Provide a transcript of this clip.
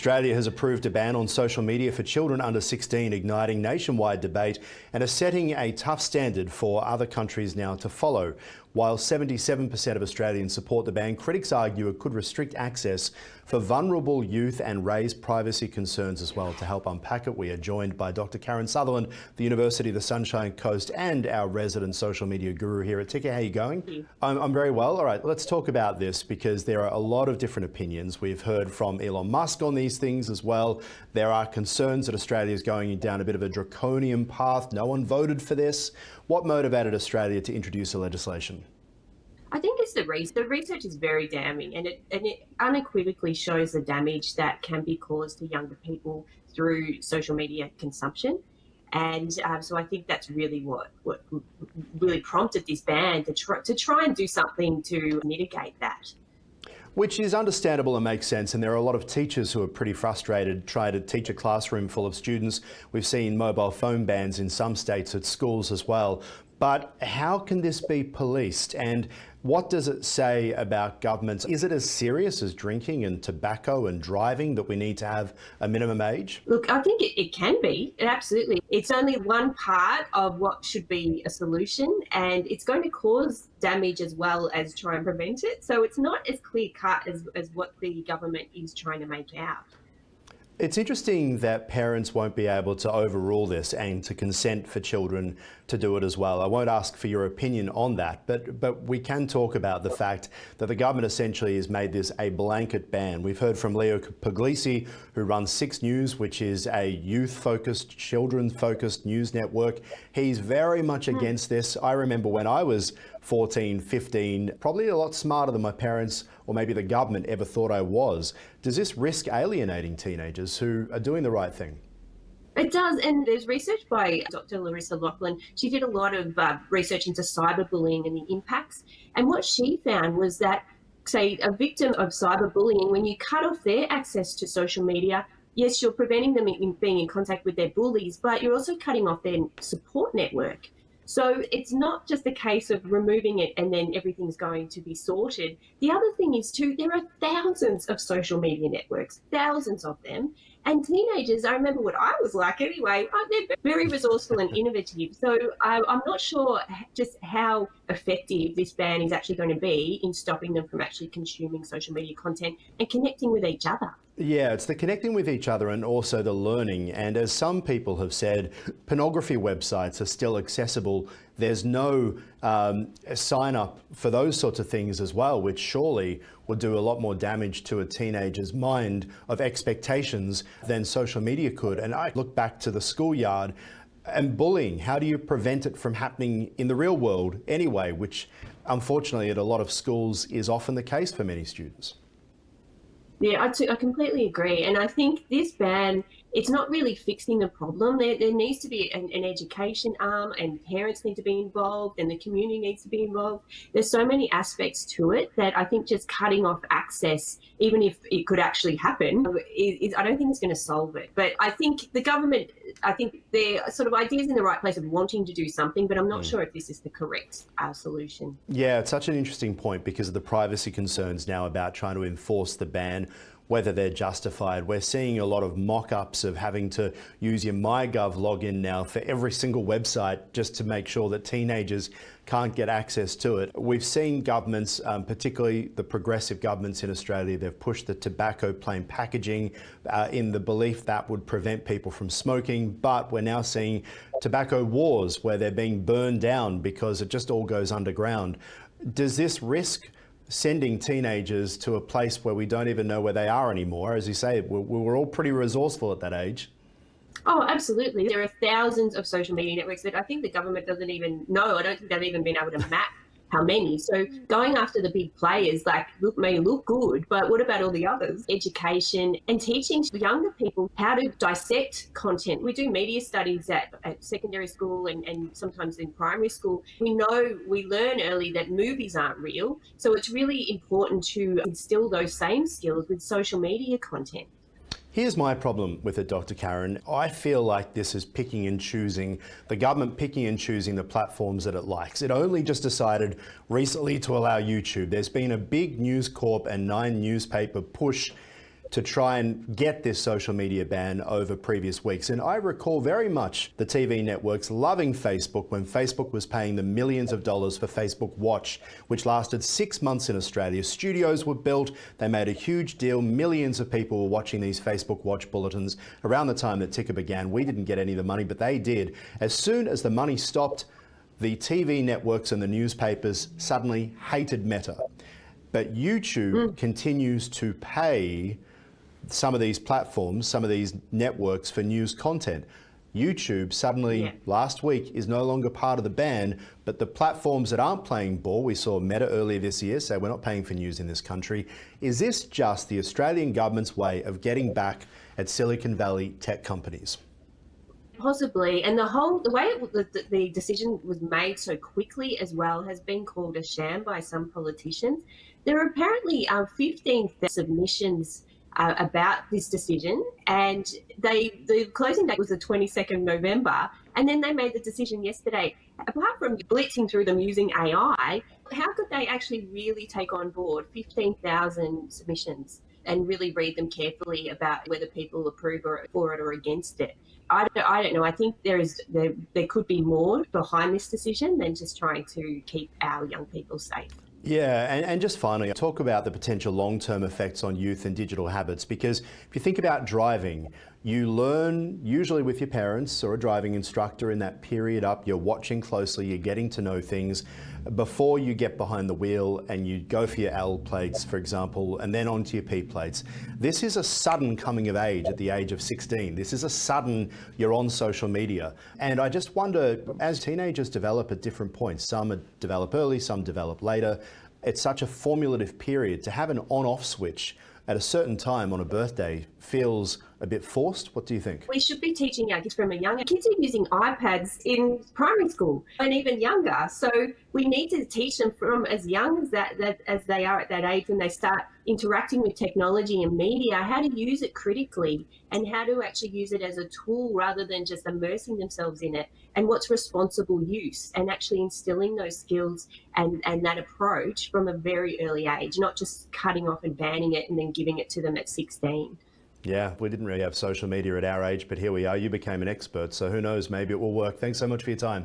Australia has approved a ban on social media for children under 16, igniting nationwide debate and is setting a tough standard for other countries now to follow. While 77% of Australians support the ban, critics argue it could restrict access for vulnerable youth and raise privacy concerns as well. To help unpack it, we are joined by Dr. Karen Sutherland, the University of the Sunshine Coast, and our resident social media guru here at Ticker. How are you going? I'm very well. All right, let's talk about this because there are a lot of different opinions. We've heard from Elon Musk on these things as well. There are concerns that Australia is going down a bit of a draconian path. No one voted for this. What motivated Australia to introduce the legislation? I think it's the research is very damning, and it unequivocally shows the damage that can be caused to younger people through social media consumption. And so I think that's really what really prompted this ban to try and do something to mitigate that. Which is understandable and makes sense, and there are a lot of teachers who are pretty frustrated trying to teach a classroom full of students. We've seen mobile phone bans in some states at schools as well. But how can this be policed, and what does it say about governments? Is it as serious as drinking and tobacco and driving that we need to have a minimum age? Look, I think it can be, absolutely. It's only one part of what should be a solution, and it's going to cause damage as well as try and prevent it. So it's not as clear cut as what the government is trying to make out. It's interesting that parents won't be able to overrule this and to consent for children to do it as well. I won't ask for your opinion on that, but we can talk about the fact that the government essentially has made this a blanket ban. We've heard from Leo Puglisi, who runs 6 News, which is a youth-focused, children-focused news network. He's very much against this. I remember when I was 14, 15, probably a lot smarter than my parents or maybe the government ever thought I was. Does this risk alienating teenagers who are doing the right thing? It does, and there's research by Dr. Larissa Loughlin. She did a lot of research into cyberbullying and the impacts, and what she found was that, say, a victim of cyberbullying, when you cut off their access to social media, yes, you're preventing them in being in contact with their bullies, but you're also cutting off their support network. So it's not just a case of removing it and then everything's going to be sorted. The other thing is too, there are thousands of social media networks, thousands of them. And teenagers, I remember what I was like anyway, they're very resourceful and innovative. So I'm not sure just how effective this ban is actually going to be in stopping them from actually consuming social media content and connecting with each other. Yeah, it's the connecting with each other and also the learning. And as some people have said, pornography websites are still accessible. There's no sign up for those sorts of things as well, which surely would do a lot more damage to a teenager's mind of expectations than social media could. And I look back to the schoolyard and bullying. How do you prevent it from happening in the real world anyway, which unfortunately at a lot of schools is often the case for many students? Yeah, I completely agree. And I think this ban, it's not really fixing the problem. There needs to be an education arm, and parents need to be involved, and the community needs to be involved. There's so many aspects to it that I think just cutting off access, even if it could actually happen, I don't think it's going to solve it. But I think the government, I think their sort of ideas in the right place of wanting to do something, but I'm not sure if this is the correct solution. Yeah, it's such an interesting point because of the privacy concerns now about trying to enforce the ban, whether they're justified. We're seeing a lot of mock-ups of having to use your MyGov login now for every single website just to make sure that teenagers can't get access to it. We've seen governments, particularly the progressive governments in Australia, they've pushed the tobacco plain packaging in the belief that would prevent people from smoking, but we're now seeing tobacco wars where they're being burned down because it just all goes underground. Does this risk sending teenagers to a place where we don't even know where they are anymore? As you say, we were all pretty resourceful at that age. Oh, absolutely. There are thousands of social media networks that I think the government doesn't even know. I don't think they've even been able to map how many. So going after the big players may look good, but what about all the others? Education and teaching younger people how to dissect content. We do media studies at secondary school and sometimes in primary school. We learn early that movies aren't real. So it's really important to instill those same skills with social media content. Here's my problem with it, Dr. Karen. I feel like this is picking and choosing, the government picking and choosing the platforms that it likes. It only just decided recently to allow YouTube. There's been a big News Corp and 9 newspaper push to try and get this social media ban over previous weeks. And I recall very much the TV networks loving Facebook when Facebook was paying them millions of dollars for Facebook Watch, which lasted 6 months in Australia. Studios were built, they made a huge deal. Millions of people were watching these Facebook Watch bulletins around the time that Ticker began. We didn't get any of the money, but they did. As soon as the money stopped, the TV networks and the newspapers suddenly hated Meta. But YouTube continues to pay some of these platforms, some of these networks for news content. YouTube suddenly last week is no longer part of the ban, but the platforms that aren't playing ball, we saw Meta earlier this year say we're not paying for news in this country. Is this just the Australian government's way of getting back at Silicon Valley tech companies? Possibly, and the way the decision was made so quickly as well has been called a sham by some politicians. There are apparently 15,000 submissions about this decision, and the closing date was the 22nd November, and then they made the decision yesterday. Apart from blitzing through them using AI, how could they actually really take on board 15,000 submissions and really read them carefully about whether people approve for it or against it? I don't know. I think there could be more behind this decision than just trying to keep our young people safe. Yeah, and just finally, talk about the potential long-term effects on youth and digital habits, because if you think about driving, you learn usually with your parents or a driving instructor in that period up, you're watching closely, you're getting to know things before you get behind the wheel and you go for your L plates, for example, and then onto your P plates. This is a sudden coming of age at the age of 16. This is a sudden, you're on social media. And I just wonder, as teenagers develop at different points, some develop early, some develop later, it's such a formulative period. To have an on-off switch at a certain time on a birthday feels a bit forced. What do you think? We should be teaching our kids from a young age. Kids are using iPads in primary school and even younger. So we need to teach them from as young as as they are at that age, when they start interacting with technology and media, how to use it critically and how to actually use it as a tool rather than just immersing themselves in it, and what's responsible use, and actually instilling those skills and that approach from a very early age, not just cutting off and banning it and then giving it to them at 16. Yeah, we didn't really have social media at our age, but here we are. You became an expert, so who knows, maybe it will work. Thanks so much for your time.